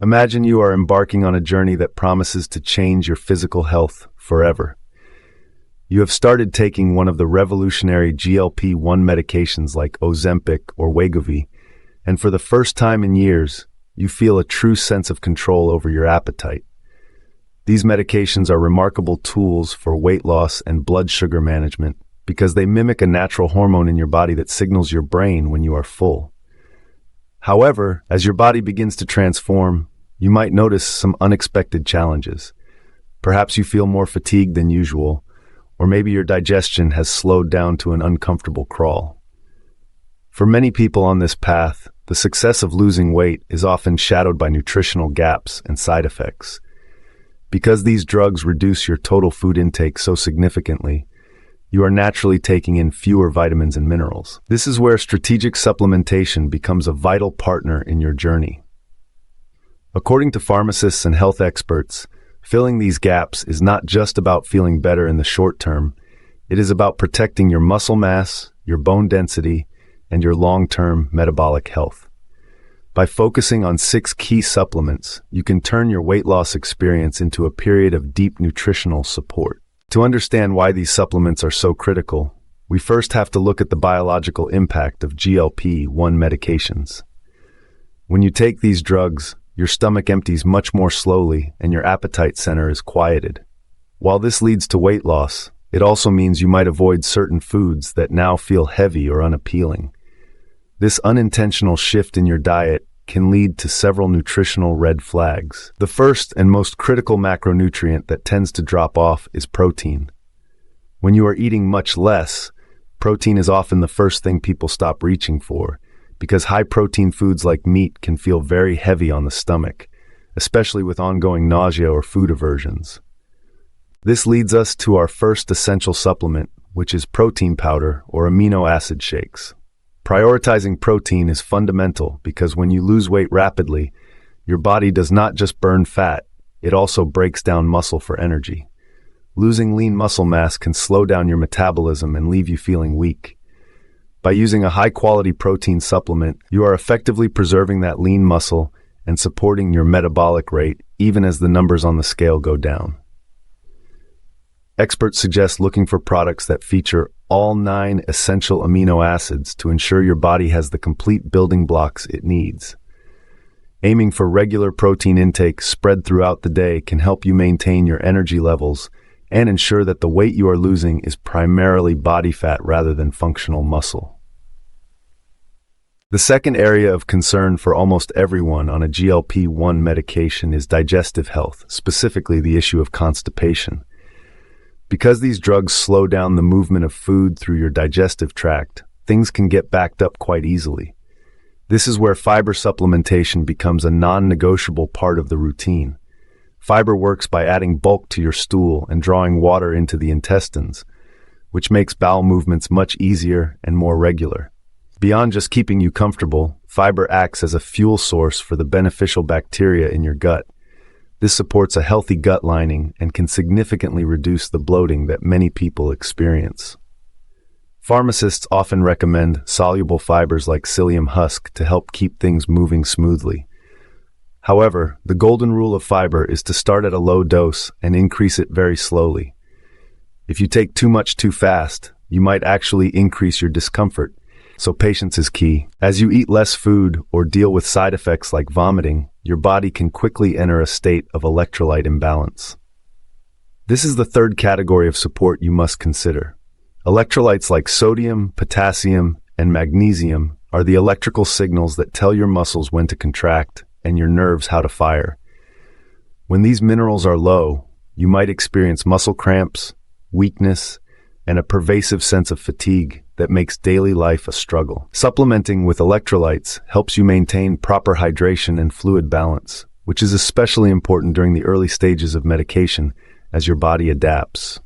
Imagine you are embarking on a journey that promises to change your physical health forever. You have started taking one of the revolutionary GLP-1 medications like Ozempic or Wegovy, and for the first time in years, you feel a true sense of control over your appetite. These medications are remarkable tools for weight loss and blood sugar management because they mimic a natural hormone in your body that signals your brain when you are full. However, as your body begins to transform, you might notice some unexpected challenges. Perhaps you feel more fatigued than usual, or maybe your digestion has slowed down to an uncomfortable crawl. For many people on this path, the success of losing weight is often shadowed by nutritional gaps and side effects. Because these drugs reduce your total food intake so significantly, you are naturally taking in fewer vitamins and minerals. This is where strategic supplementation becomes a vital partner in your journey. According to pharmacists and health experts, filling these gaps is not just about feeling better in the short term, it is about protecting your muscle mass, your bone density, and your long-term metabolic health. By focusing on 6 key supplements, you can turn your weight loss experience into a period of deep nutritional support. To understand why these supplements are so critical, we first have to look at the biological impact of GLP-1 medications. When you take these drugs, your stomach empties much more slowly and your appetite center is quieted. While this leads to weight loss, it also means you might avoid certain foods that now feel heavy or unappealing. This unintentional shift in your diet can lead to several nutritional red flags. The first and most critical macronutrient that tends to drop off is protein. When you are eating much less, protein is often the first thing people stop reaching for, because high-protein foods like meat can feel very heavy on the stomach, especially with ongoing nausea or food aversions. This leads us to our first essential supplement, which is protein powder or amino acid shakes. Prioritizing protein is fundamental because when you lose weight rapidly, your body does not just burn fat, it also breaks down muscle for energy. Losing lean muscle mass can slow down your metabolism and leave you feeling weak. By using a high-quality protein supplement, you are effectively preserving that lean muscle and supporting your metabolic rate even as the numbers on the scale go down. Experts suggest looking for products that feature all 9 essential amino acids to ensure your body has the complete building blocks it needs. Aiming for regular protein intake spread throughout the day can help you maintain your energy levels and ensure that the weight you are losing is primarily body fat rather than functional muscle. The second area of concern for almost everyone on a GLP-1 medication is digestive health, specifically the issue of constipation. Because these drugs slow down the movement of food through your digestive tract, things can get backed up quite easily. This is where fiber supplementation becomes a non-negotiable part of the routine. Fiber works by adding bulk to your stool and drawing water into the intestines, which makes bowel movements much easier and more regular. Beyond just keeping you comfortable, fiber acts as a fuel source for the beneficial bacteria in your gut. This supports a healthy gut lining and can significantly reduce the bloating that many people experience. Pharmacists often recommend soluble fibers like psyllium husk to help keep things moving smoothly. However, the golden rule of fiber is to start at a low dose and increase it very slowly. If you take too much too fast, you might actually increase your discomfort, so patience is key. As you eat less food or deal with side effects like vomiting, your body can quickly enter a state of electrolyte imbalance. This is the third category of support you must consider. Electrolytes like sodium, potassium, and magnesium are the electrical signals that tell your muscles when to contract and your nerves how to fire. When these minerals are low, you might experience muscle cramps, weakness, and a pervasive sense of fatigue that makes daily life a struggle. Supplementing with electrolytes helps you maintain proper hydration and fluid balance, which is especially important during the early stages of medication as your body adapts.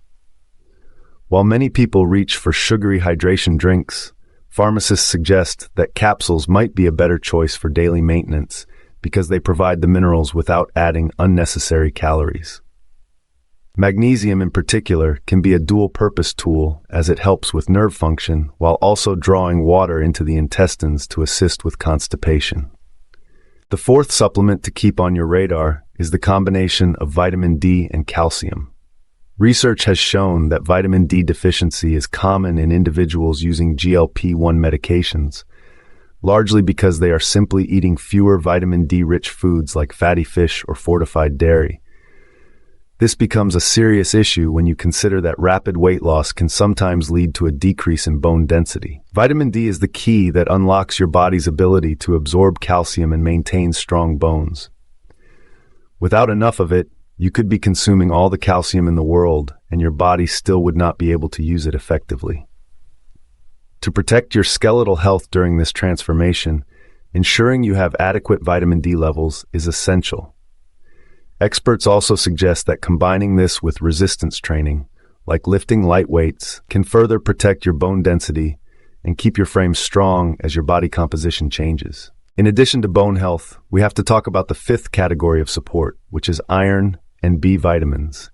While many people reach for sugary hydration drinks, pharmacists suggest that capsules might be a better choice for daily maintenance because they provide the minerals without adding unnecessary calories. Magnesium in particular can be a dual-purpose tool as it helps with nerve function while also drawing water into the intestines to assist with constipation. The fourth supplement to keep on your radar is the combination of vitamin D and calcium. Research has shown that vitamin D deficiency is common in individuals using GLP-1 medications, largely because they are simply eating fewer vitamin D-rich foods like fatty fish or fortified dairy. This becomes a serious issue when you consider that rapid weight loss can sometimes lead to a decrease in bone density. Vitamin D is the key that unlocks your body's ability to absorb calcium and maintain strong bones. Without enough of it, you could be consuming all the calcium in the world, and your body still would not be able to use it effectively. To protect your skeletal health during this transformation, ensuring you have adequate vitamin D levels is essential. Experts also suggest that combining this with resistance training, like lifting light weights, can further protect your bone density and keep your frame strong as your body composition changes. In addition to bone health, we have to talk about the fifth category of support, which is iron and B vitamins.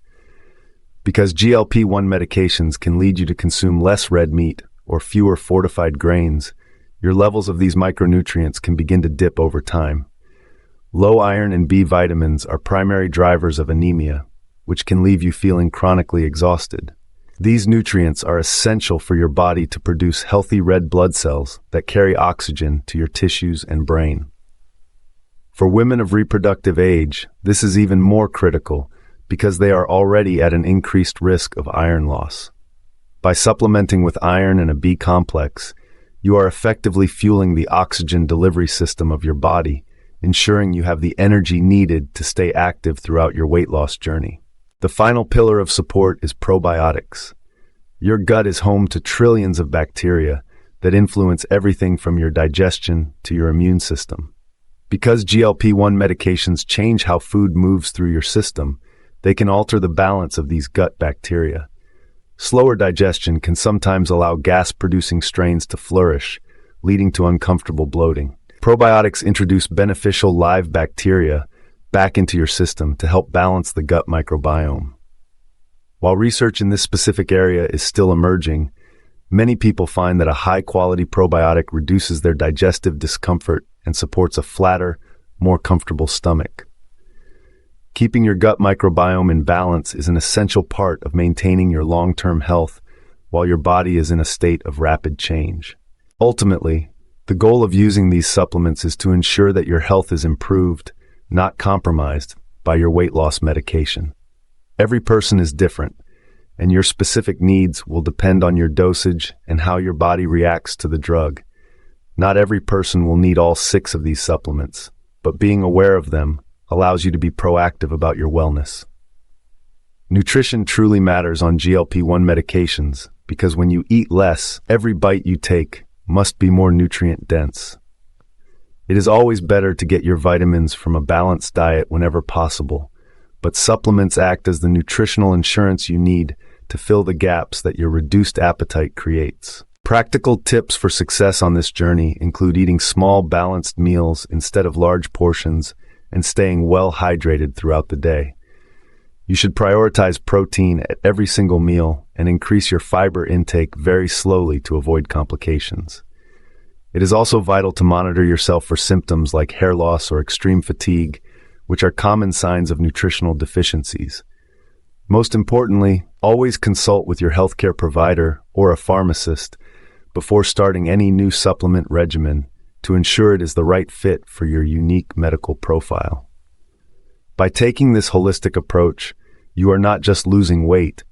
Because GLP-1 medications can lead you to consume less red meat or fewer fortified grains, your levels of these micronutrients can begin to dip over time. Low iron and B vitamins are primary drivers of anemia, which can leave you feeling chronically exhausted. These nutrients are essential for your body to produce healthy red blood cells that carry oxygen to your tissues and brain. For women of reproductive age, this is even more critical because they are already at an increased risk of iron loss. By supplementing with iron and a B complex, you are effectively fueling the oxygen delivery system of your body, ensuring you have the energy needed to stay active throughout your weight loss journey. The final pillar of support is probiotics. Your gut is home to trillions of bacteria that influence everything from your digestion to your immune system. Because GLP-1 medications change how food moves through your system, they can alter the balance of these gut bacteria. Slower digestion can sometimes allow gas-producing strains to flourish, leading to uncomfortable bloating. Probiotics introduce beneficial live bacteria back into your system to help balance the gut microbiome. While research in this specific area is still emerging, many people find that a high-quality probiotic reduces their digestive discomfort and supports a flatter, more comfortable stomach. Keeping your gut microbiome in balance is an essential part of maintaining your long-term health while your body is in a state of rapid change. Ultimately, the goal of using these supplements is to ensure that your health is improved, not compromised, by your weight loss medication. Every person is different, and your specific needs will depend on your dosage and how your body reacts to the drug. Not every person will need all 6 of these supplements, but being aware of them allows you to be proactive about your wellness. Nutrition truly matters on GLP-1 medications because when you eat less, every bite you take must be more nutrient-dense. It is always better to get your vitamins from a balanced diet whenever possible, but supplements act as the nutritional insurance you need to fill the gaps that your reduced appetite creates. Practical tips for success on this journey include eating small, balanced meals instead of large portions and staying well hydrated throughout the day. You should prioritize protein at every single meal and increase your fiber intake very slowly to avoid complications. It is also vital to monitor yourself for symptoms like hair loss or extreme fatigue, which are common signs of nutritional deficiencies. Most importantly, always consult with your healthcare provider or a pharmacist before starting any new supplement regimen to ensure it is the right fit for your unique medical profile. By taking this holistic approach, you are not just losing weight,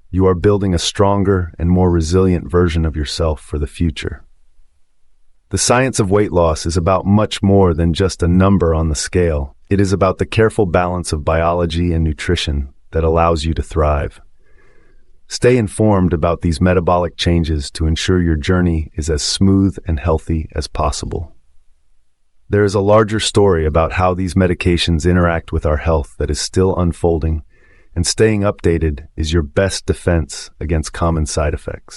you are building a stronger and more resilient version of yourself for the future. The science of weight loss is about much more than just a number on the scale. It is about the careful balance of biology and nutrition that allows you to thrive. Stay informed about these metabolic changes to ensure your journey is as smooth and healthy as possible. There is a larger story about how these medications interact with our health that is still unfolding, and staying updated is your best defense against common side effects.